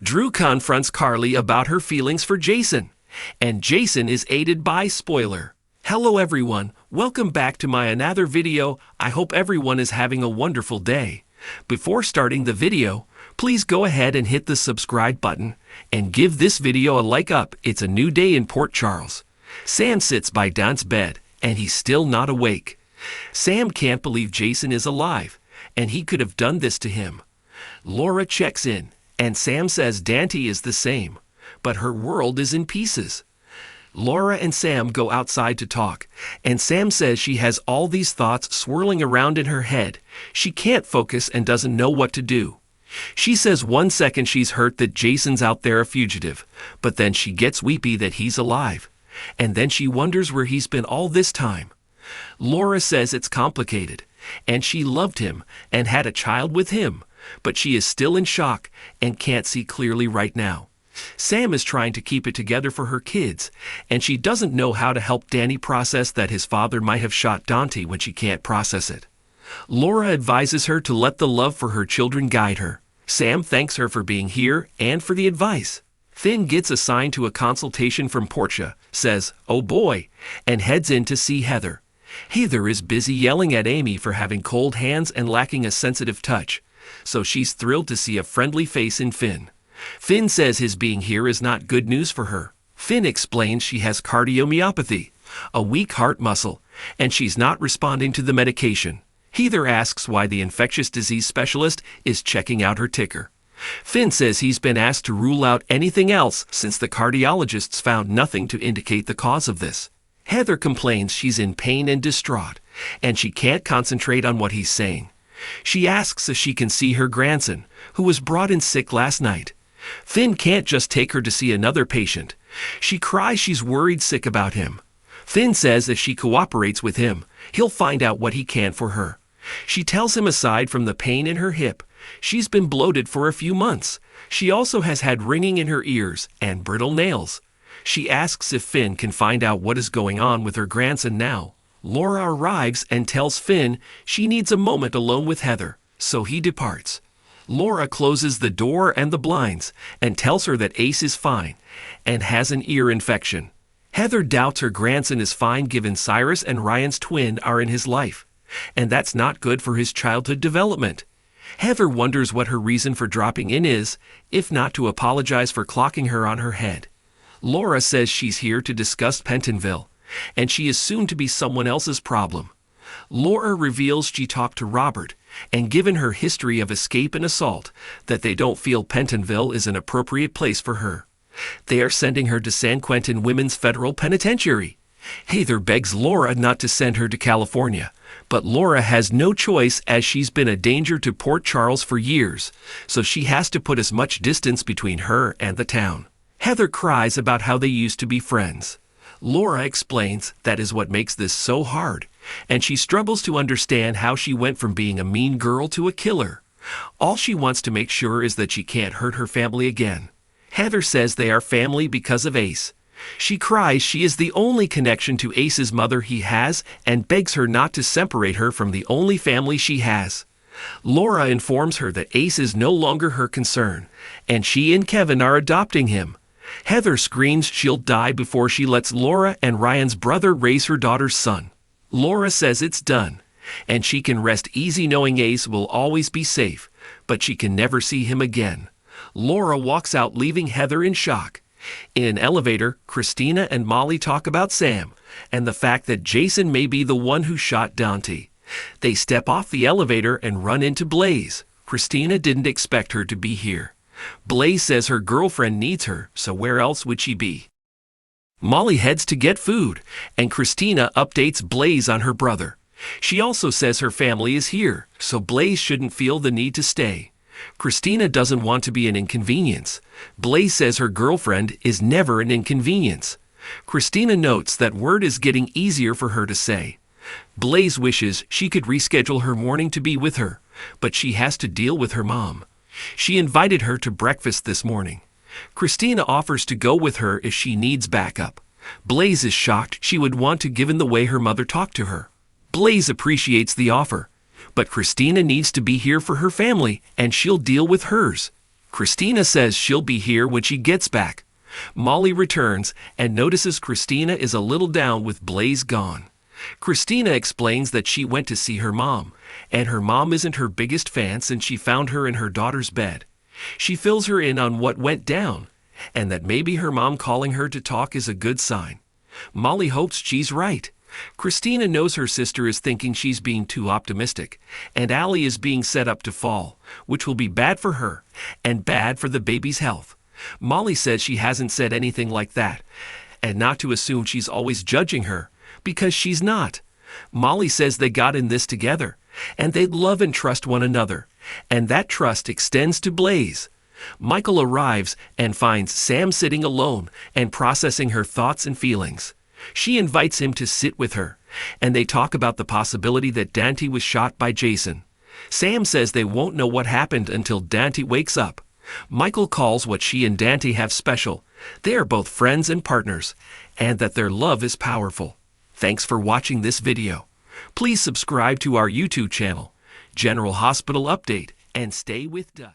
Drew confronts Carly about her feelings for Jason, and Jason is aided by spoiler. Hello everyone, welcome back to my another video. I hope everyone is having a wonderful day. Before starting the video, please go ahead and hit the subscribe button and give this video a like up. It's a new day in Port Charles. Sam sits by Don's bed and he's still not awake. Sam can't believe Jason is alive and he could have done this to him. Laura checks in and Sam says Dante is the same, but her world is in pieces. Laura and Sam go outside to talk, and Sam says she has all these thoughts swirling around in her head. She can't focus and doesn't know what to do. She says 1 second she's hurt that Jason's out there a fugitive, but then she gets weepy that he's alive. And then she wonders where he's been all this time. Laura says it's complicated, and she loved him and had a child with him, but she is still in shock and can't see clearly right now. Sam is trying to keep it together for her kids, and she doesn't know how to help Danny process that his father might have shot Dante when she can't process it. Laura advises her to let the love for her children guide her. Sam thanks her for being here and for the advice. Finn gets assigned to a consultation from Portia, says, "Oh boy," and heads in to see Heather. Heather is busy yelling at Amy for having cold hands and lacking a sensitive touch, so she's thrilled to see a friendly face in Finn. Finn says his being here is not good news for her. Finn explains she has cardiomyopathy, a weak heart muscle, and she's not responding to the medication. Heather asks why the infectious disease specialist is checking out her ticker. Finn says he's been asked to rule out anything else since the cardiologists found nothing to indicate the cause of this. Heather complains she's in pain and distraught, and she can't concentrate on what he's saying. She asks if she can see her grandson, who was brought in sick last night. Finn can't just take her to see another patient. She cries she's worried sick about him. Finn says if she cooperates with him, he'll find out what he can for her. She tells him aside from the pain in her hip, she's been bloated for a few months. She also has had ringing in her ears and brittle nails. She asks if Finn can find out what is going on with her grandson now. Laura arrives and tells Finn she needs a moment alone with Heather, so he departs. Laura closes the door and the blinds and tells her that Ace is fine and has an ear infection. Heather doubts her grandson is fine given Cyrus and Ryan's twin are in his life, and that's not good for his childhood development. Heather wonders what her reason for dropping in is, if not to apologize for clocking her on her head. Laura says she's here to discuss Pentonville, and she is soon to be someone else's problem. Laura reveals she talked to Robert, and given her history of escape and assault, that they don't feel Pentonville is an appropriate place for her. They are sending her to San Quentin Women's Federal Penitentiary. Heather begs Laura not to send her to California, but Laura has no choice as she's been a danger to Port Charles for years, so she has to put as much distance between her and the town. Heather cries about how they used to be friends. Laura explains that is what makes this so hard, and she struggles to understand how she went from being a mean girl to a killer. All she wants to make sure is that she can't hurt her family again. Heather says they are family because of Ace. She cries she is the only connection to Ace's mother he has and begs her not to separate her from the only family she has. Laura informs her that Ace is no longer her concern, and she and Kevin are adopting him. Heather screams she'll die before she lets Laura and Ryan's brother raise her daughter's son. Laura says it's done, and she can rest easy knowing Ace will always be safe, but she can never see him again. Laura walks out leaving Heather in shock. In an elevator, Christina and Molly talk about Sam, and the fact that Jason may be the one who shot Dante. They step off the elevator and run into Blaze. Christina didn't expect her to be here. Blaze says her girlfriend needs her, so where else would she be? Molly heads to get food, and Christina updates Blaze on her brother. She also says her family is here, so Blaze shouldn't feel the need to stay. Christina doesn't want to be an inconvenience. Blaze says her girlfriend is never an inconvenience. Christina notes that word is getting easier for her to say. Blaze wishes she could reschedule her morning to be with her, but she has to deal with her mom. She invited her to breakfast this morning. Christina offers to go with her if she needs backup. Blaze is shocked she would want to given the way her mother talked to her. Blaze appreciates the offer, but Christina needs to be here for her family and she'll deal with hers. Christina says she'll be here when she gets back. Molly returns and notices Christina is a little down with Blaze gone. Christina explains that she went to see her mom, and her mom isn't her biggest fan since she found her in her daughter's bed. She fills her in on what went down, and that maybe her mom calling her to talk is a good sign. Molly hopes she's right. Christina knows her sister is thinking she's being too optimistic, and Allie is being set up to fall, which will be bad for her, and bad for the baby's health. Molly says she hasn't said anything like that, and not to assume she's always judging her, because she's not. Molly says they got in this together, and they love and trust one another, and that trust extends to Blaze. Michael arrives and finds Sam sitting alone and processing her thoughts and feelings. She invites him to sit with her, and they talk about the possibility that Dante was shot by Jason. Sam says they won't know what happened until Dante wakes up. Michael calls what she and Dante have special. They are both friends and partners, and that their love is powerful. Thanks for watching this video. Please subscribe to our YouTube channel, General Hospital Update, and stay with us.